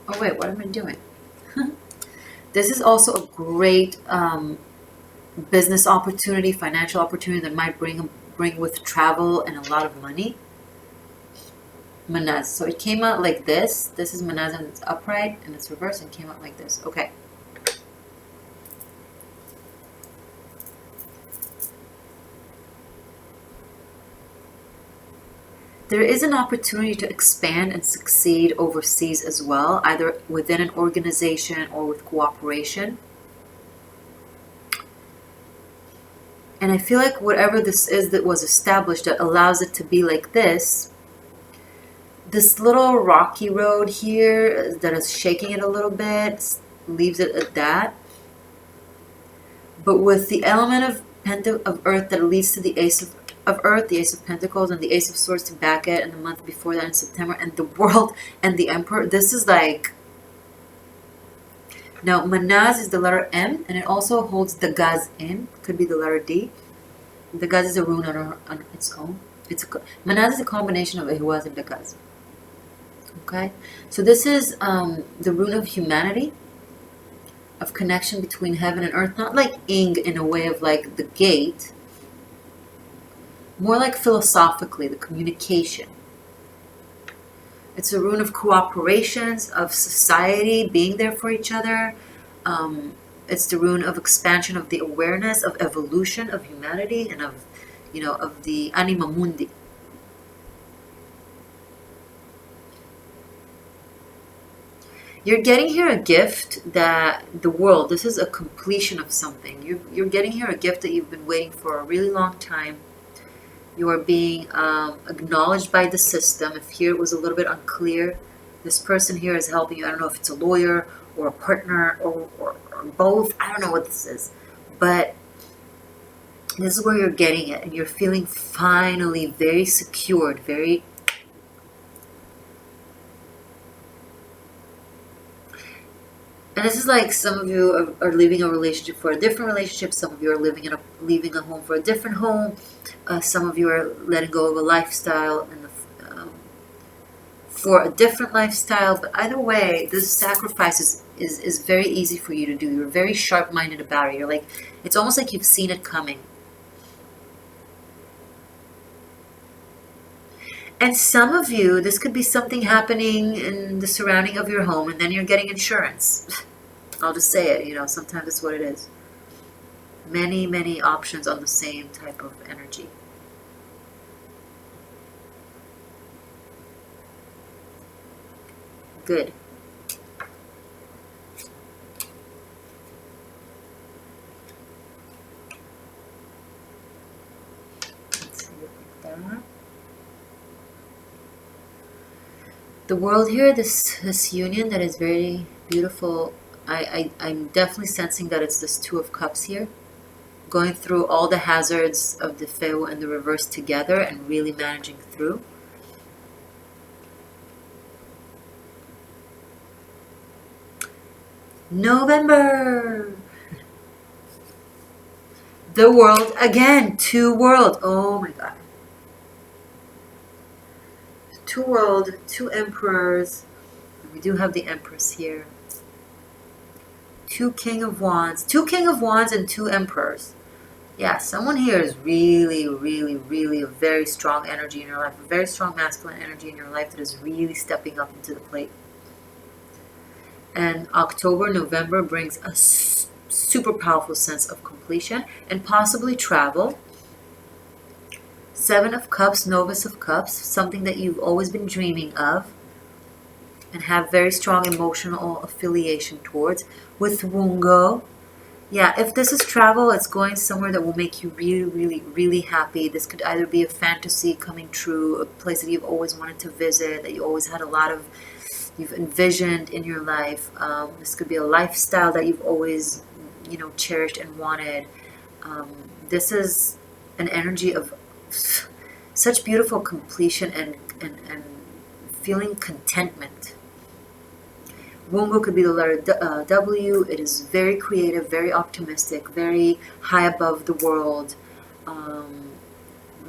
Oh wait, what am I doing? This is also a great business opportunity, financial opportunity that might bring with travel and a lot of money. Manaz. So it came out like this. This is Manaz and it's upright and it's reversed and came out like this. Okay. There is an opportunity to expand and succeed overseas as well, either within an organization or with cooperation. And I feel like whatever this is that was established that allows it to be like this little rocky road here that is shaking it a little bit, leaves it at that. But with the element of earth that leads to the Ace of Earth, the Ace of Pentacles, and the Ace of Swords to back it, and the month before that in September, and the World and the Emperor, this is like... Now, Manaz is the letter M, and it also holds the Gaz in. Could be the letter D. The Gaz is a rune on its own. Manaz is a combination of Ehwaz and Begaz. Okay? So this is the rune of humanity, of connection between heaven and earth. Not like Ing in a way of like the gate. More like philosophically, the communication. It's a rune of cooperations, of society being there for each other. It's the rune of expansion of the awareness, of evolution of humanity, and of, of the anima mundi. You're getting here a gift that the world, this is a completion of something. You're getting here a gift that you've been waiting for a really long time. You are being acknowledged by the system. If here it was a little bit unclear, this person here is helping you. I don't know if it's a lawyer or a partner or both. I don't know what this is. But this is where you're getting it. And you're feeling finally very secured, very... And this is like some of you are leaving a relationship for a different relationship. Some of you are leaving a home for a different home. Some of you are letting go of a lifestyle for a different lifestyle. But either way, this sacrifice is very easy for you to do. You're very sharp-minded about it. You're like, it's almost like you've seen it coming. And some of you, this could be something happening in the surrounding of your home, and then you're getting insurance. I'll just say it, sometimes it's what it is. Many, many options on the same type of energy. Good. Let's see like that. The world here, this union that is very beautiful, I'm definitely sensing that it's this Two of Cups here. Going through all the hazards of the Feu and the reverse together and really managing through. November! The world again, two world. Oh my god. Two world, two emperors. We do have the Empress here. Two King of Wands and two Emperors. Yeah, someone here is really, really, really a very strong energy in your life, a very strong masculine energy in your life that is really stepping up into the plate. And October, November brings a super powerful sense of completion and possibly travel. Seven of Cups, Novus of Cups, something that you've always been dreaming of and have very strong emotional affiliation towards. With Wungo, yeah, if this is travel, it's going somewhere that will make you really, really, really happy. This could either be a fantasy coming true, a place that you've always wanted to visit, that you always had a lot of, you've envisioned in your life. This could be a lifestyle that you've always, cherished and wanted. This is an energy of such beautiful completion and feeling contentment. Wungo could be the letter W. It is very creative, very optimistic, very high above the world,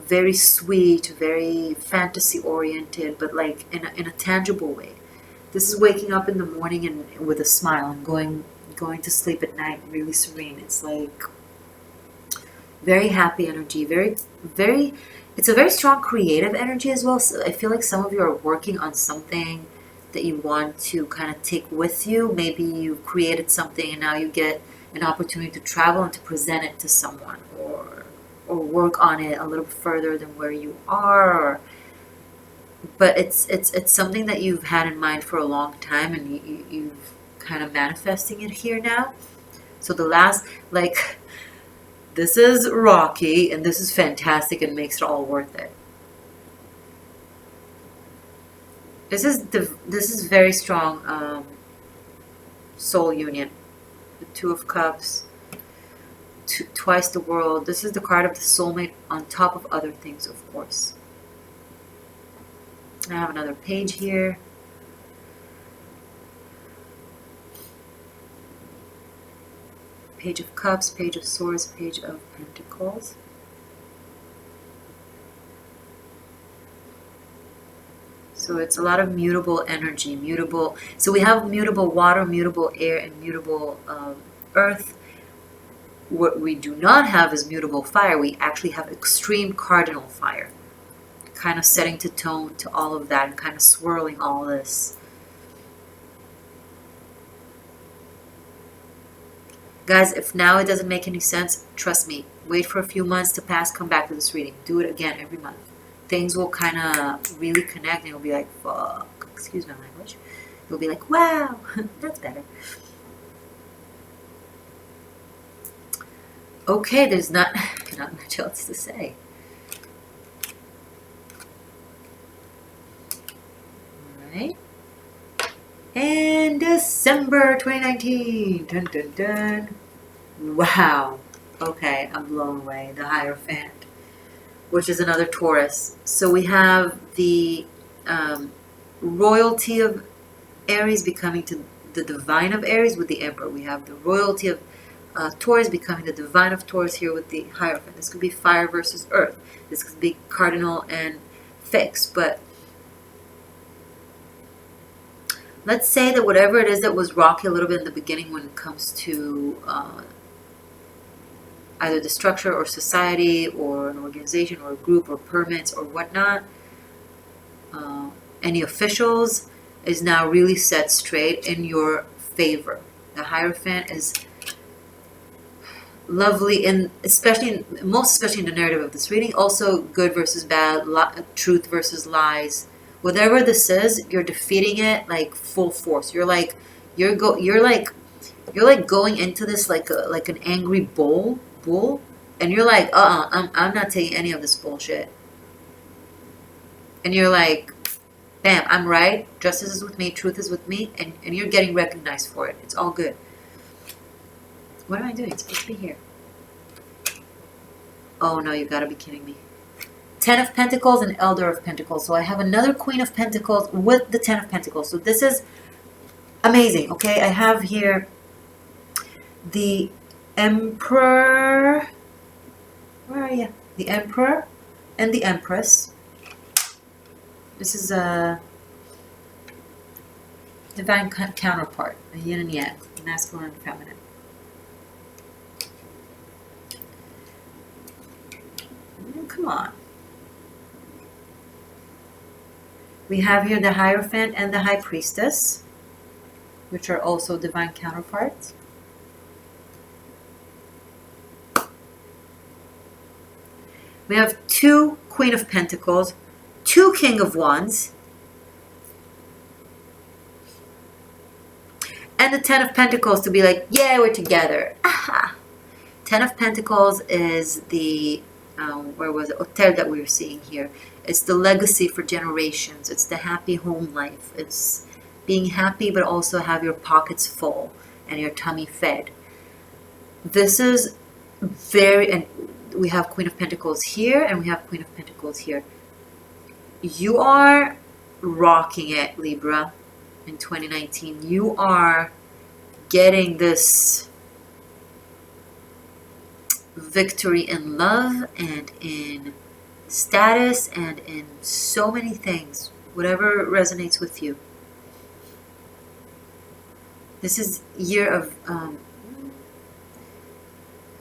very sweet, very fantasy oriented, but like in a tangible way. This is waking up in the morning and with a smile and going to sleep at night really serene. It's like very happy energy, very, very, it's a very strong creative energy as well. So I feel like some of you are working on something that you want to kind of take with you. Maybe you've created something and now you get an opportunity to travel and to present it to someone, or work on it a little further than where you are. Or but it's something that you've had in mind for a long time, and you've kind of manifesting it here now. So the last, like, this is rocky and this is fantastic and makes it all worth it. This is very strong soul union. The Two of Cups, twice the world. This is the card of the soulmate on top of other things, of course. I have another page here. Page of Cups, Page of Swords, Page of Pentacles. So it's a lot of mutable energy, mutable. So we have mutable water, mutable air, and mutable earth. What we do not have is mutable fire. We actually have extreme cardinal fire, kind of setting to tone to all of that and kind of swirling all this. Guys, if now it doesn't make any sense, trust me, wait for a few months to pass, come back to this reading. Do it again every month. Things will kind of really connect, and you'll be like, fuck, excuse my language. You'll be like, wow, that's better. Okay, there's not much else to say. Alright. And December 2019. Dun, dun, dun. Wow. Okay, I'm blown away. The Hierophant, which is another Taurus. So we have the royalty of Aries becoming to the divine of Aries with the Emperor. We have the royalty of Taurus becoming the divine of Taurus here with the Hierophant. This could be fire versus earth. This could be cardinal and fixed. But let's say that whatever it is that was rocky a little bit in the beginning when it comes to either the structure or society or an organization or a group or permits or whatnot, any officials, is now really set straight in your favor. The Hierophant is lovely, and most especially in the narrative of this reading. Also good versus bad, truth versus lies. Whatever this is, you're defeating it like full force. You're like going into this like an angry bull, and you're like, I'm not taking any of this bullshit. And you're like, bam, I'm right. Justice is with me. Truth is with me, and you're getting recognized for it. It's all good. What am I doing? It's supposed to be here. Oh no, you gotta be kidding me. Ten of Pentacles and Elder of Pentacles. So I have another Queen of Pentacles with the Ten of Pentacles. So this is amazing, okay? I have here the Emperor. Where are you? The Emperor and the Empress. This is a divine counterpart, a yin and yang, masculine and feminine. Come on. We have here the Hierophant and the High Priestess, which are also divine counterparts. We have two Queen of Pentacles, two King of Wands, and the Ten of Pentacles to be like, yeah, we're together. Aha. Ten of Pentacles is the where was it? Hotel that we were seeing here. It's the legacy for generations. It's the happy home life. It's being happy, but also have your pockets full and your tummy fed. This is very, and we have Queen of Pentacles here, and we have Queen of Pentacles here. You are rocking it, Libra, in 2019. You are getting this victory in love and in status and in so many things, whatever resonates with you. This is year of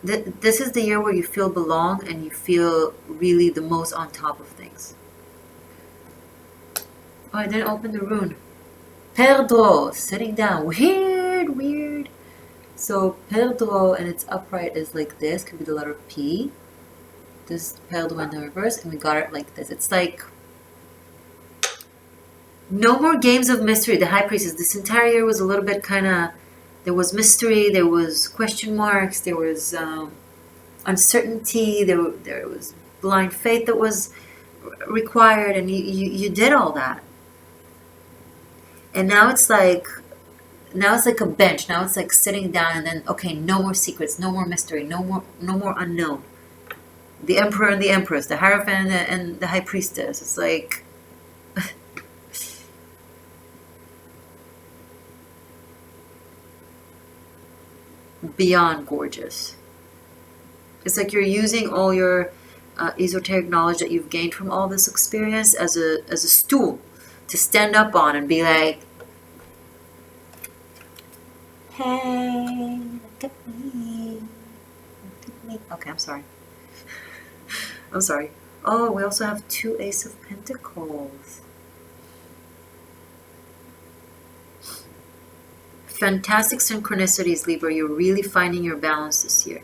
this is the year where you feel belong and you feel really the most on top of things. Oh, I didn't open the rune. Perdro, sitting down. Weird. So Perdro and its upright is like this, could be the letter P. This Perdro in the reverse, and we got it like this. It's like No more games of mystery. The High Priestess. This entire year was a little bit kind of, there was mystery, there was question marks, there was uncertainty, there was blind faith that was required, and you did all that. And now it's like a bench. Now it's like sitting down and then, okay, no more secrets, no more mystery, no more unknown. The Emperor and the Empress, the Hierophant and the High Priestess. It's like beyond gorgeous. It's like you're using all your esoteric knowledge that you've gained from all this experience as a stool to stand up on and be like, hey, look at me. Look at me. Okay, I'm sorry. I'm sorry. Oh, we also have 2 Ace of Pentacles. Fantastic synchronicities, Libra. You're really finding your balance this year.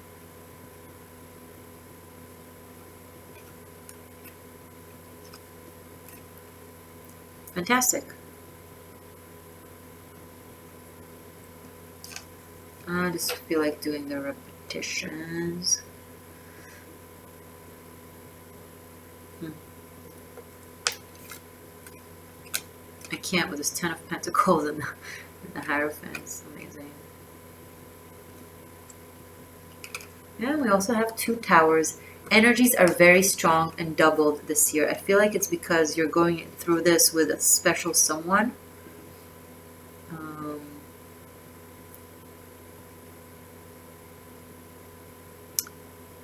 Fantastic. I just feel like doing the repetitions. I can't with this 10 of Pentacles and the Hierophant. It's amazing. And we also have 2 Towers. Energies are very strong and doubled this year. I feel like it's because you're going through this with a special someone.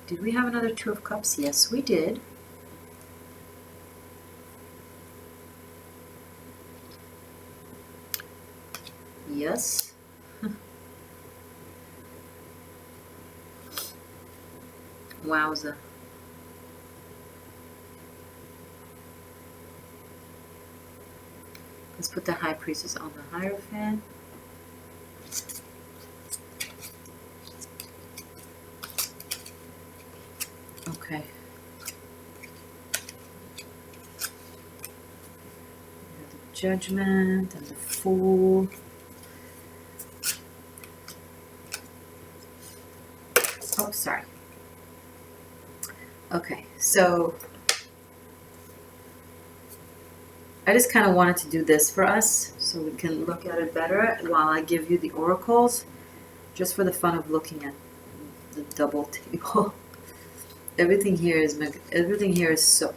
Did we have another 2 of Cups? Yes, we did. Yes. Wowza. Let's put the High Priestess on the Hierophant. Okay. The Judgment and the Fool. Oh, sorry. Okay, so I just kind of wanted to do this for us so we can look at it better while I give you the oracles, just for the fun of looking at the double table. Everything here is so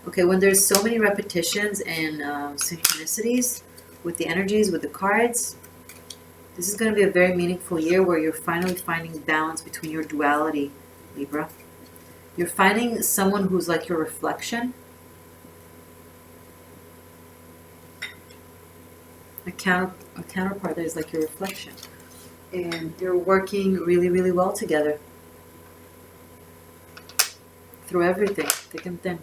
okay. When there's so many repetitions and synchronicities with the energies, with the cards, this is going to be a very meaningful year where you're finally finding balance between your duality, Libra. You're finding someone who's like your reflection. A counterpart that is like your reflection. And they're working really, really well together. Through everything, thick and thin.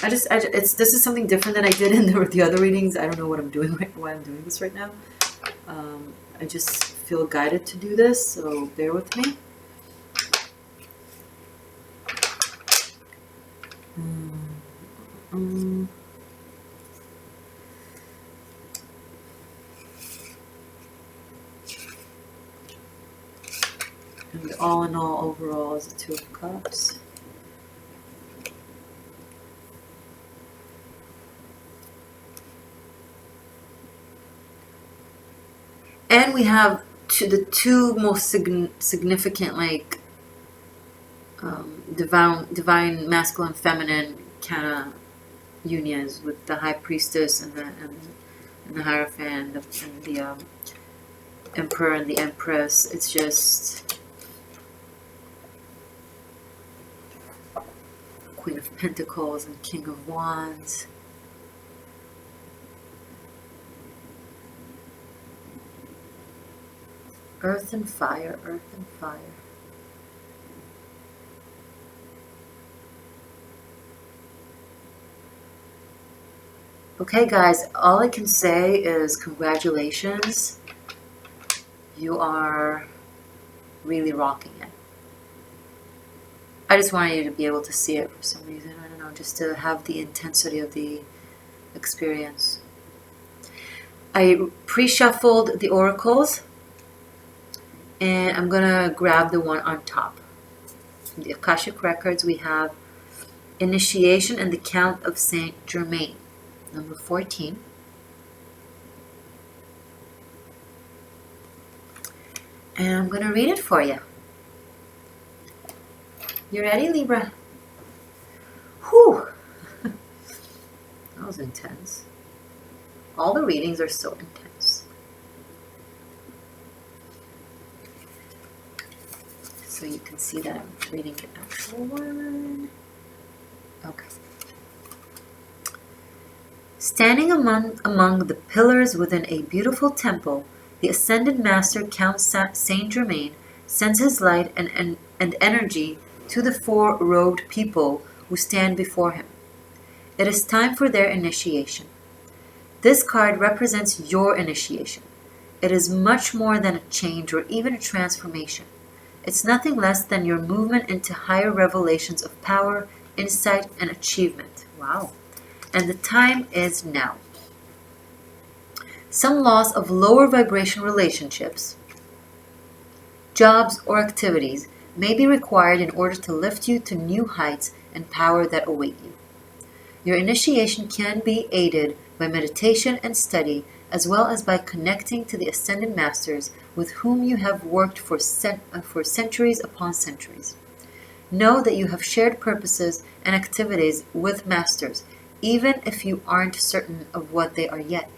This is something different than I did in the other readings. I don't know what I'm doing why I'm doing this right now. I just feel guided to do this, so bear with me. And all in all, overall, is a 2 of Cups. And we have the 2 most significant, like, divine masculine, feminine kind of unions with the High Priestess and the Hierophant and the Emperor and the Empress. It's just Queen of Pentacles and King of Wands. Earth and fire, earth and fire. Okay, guys, all I can say is congratulations. You are really rocking it. I just wanted you to be able to see it for some reason. I don't know. just to have the intensity of the experience. I pre-shuffled the oracles, and I'm gonna grab the one on top. From the Akashic records, we have Initiation and the Count of Saint Germain, number 14. And I'm gonna read it for you. You ready, Libra? Whew! That was intense. All the readings are so intense. So you can see that I'm reading the actual one. Okay. Standing among the pillars within a beautiful temple, the Ascended Master Count Saint Germain sends his light and energy to the four robed people who stand before him. It is time for their initiation. This card represents your initiation. It is much more than a change or even a transformation. It's nothing less than your movement into higher revelations of power, insight, and achievement. Wow. And the time is now. Some loss of lower vibration relationships, jobs, or activities may be required in order to lift you to new heights and power that await you. Your initiation can be aided by meditation and study, as well as by connecting to the Ascended Masters with whom you have worked for centuries upon centuries. Know that you have shared purposes and activities with Masters, even if you aren't certain of what they are yet.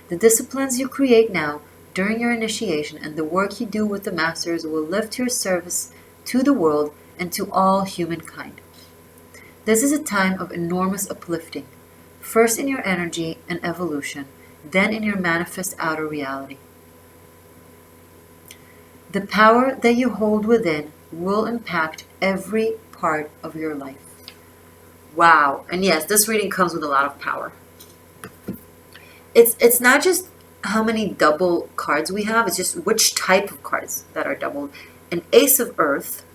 The disciplines you create now during your initiation and the work you do with the Masters will lift your service to the world and to all humankind. This is a time of enormous uplifting, first in your energy and evolution, then in your manifest outer reality. The power that you hold within will impact every part of your life. Wow. And yes, this reading comes with a lot of power. It's not just how many double cards we have, it's just which type of cards that are doubled. An Ace of Earth,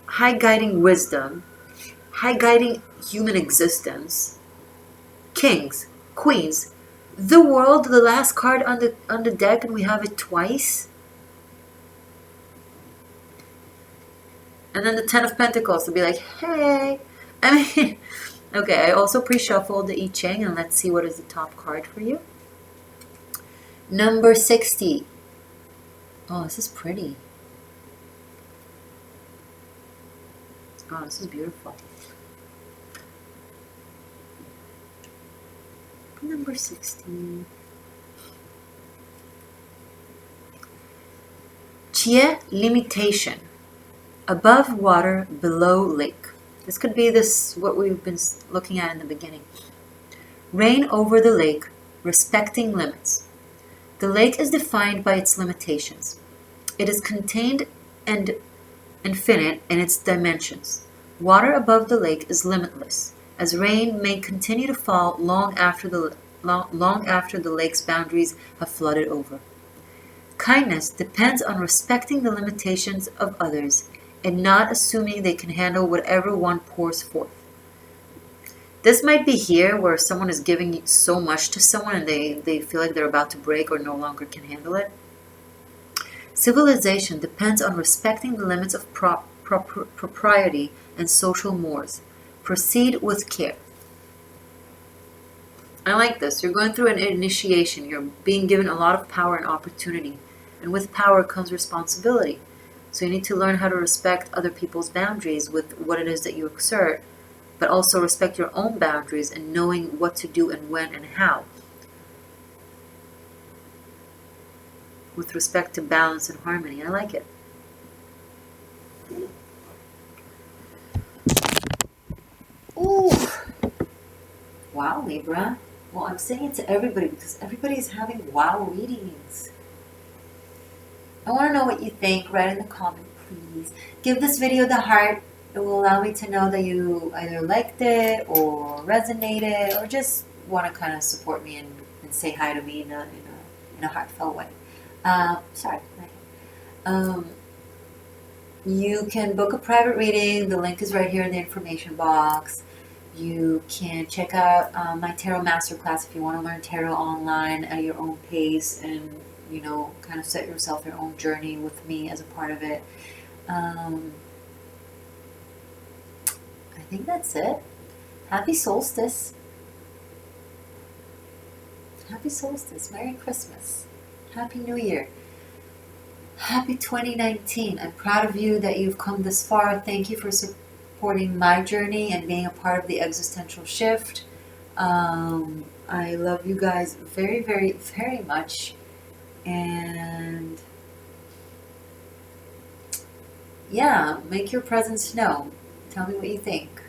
high guiding wisdom, high guiding human existence, kings, queens, the world, the last card on the deck, and we have it twice. And then the Ten of Pentacles to be like, hey. I mean, okay, I also pre-shuffled the I-Ching, and let's see what is the top card for you. Number 60. Oh, this is pretty. Oh, this is beautiful. Number 60. Chie limitation. Above water, below lake. This could be what we've been looking at in the beginning. Reign over the lake, respecting limits. The lake is defined by its limitations. It is contained and infinite in its dimensions. Water above the lake is limitless, as rain may continue to fall long after the lake's boundaries have flooded over. Kindness depends on respecting the limitations of others and not assuming they can handle whatever one pours forth. This might be here where someone is giving so much to someone and they feel like they're about to break or no longer can handle it. Civilization depends on respecting the limits of propriety and social mores. Proceed with care. I like this. You're going through an initiation. You're being given a lot of power and opportunity. And with power comes responsibility. So you need to learn how to respect other people's boundaries with what it is that you exert, but also respect your own boundaries and knowing what to do and when and how. With respect to balance and harmony. I like it. Ooh. Wow, Libra. Well, I'm saying it to everybody because everybody is having wow readings. I want to know what you think. Write in the comment, please. Give this video the heart. It will allow me to know that you either liked it or resonated or just want to kind of support me and say hi to me in a heartfelt way. Sorry. You can book a private reading. The link is right here in the information box. You can check out my Tarot Masterclass if you want to learn Tarot online at your own pace and, you know, kind of set yourself your own journey with me as a part of it. I think that's it. Happy solstice. Happy solstice. Merry Christmas. Happy New Year. Happy 2019. I'm proud of you that you've come this far. Thank you for supporting my journey and being a part of the existential shift. I love you guys very, very, very much. And yeah, make your presence known. Tell me what you think.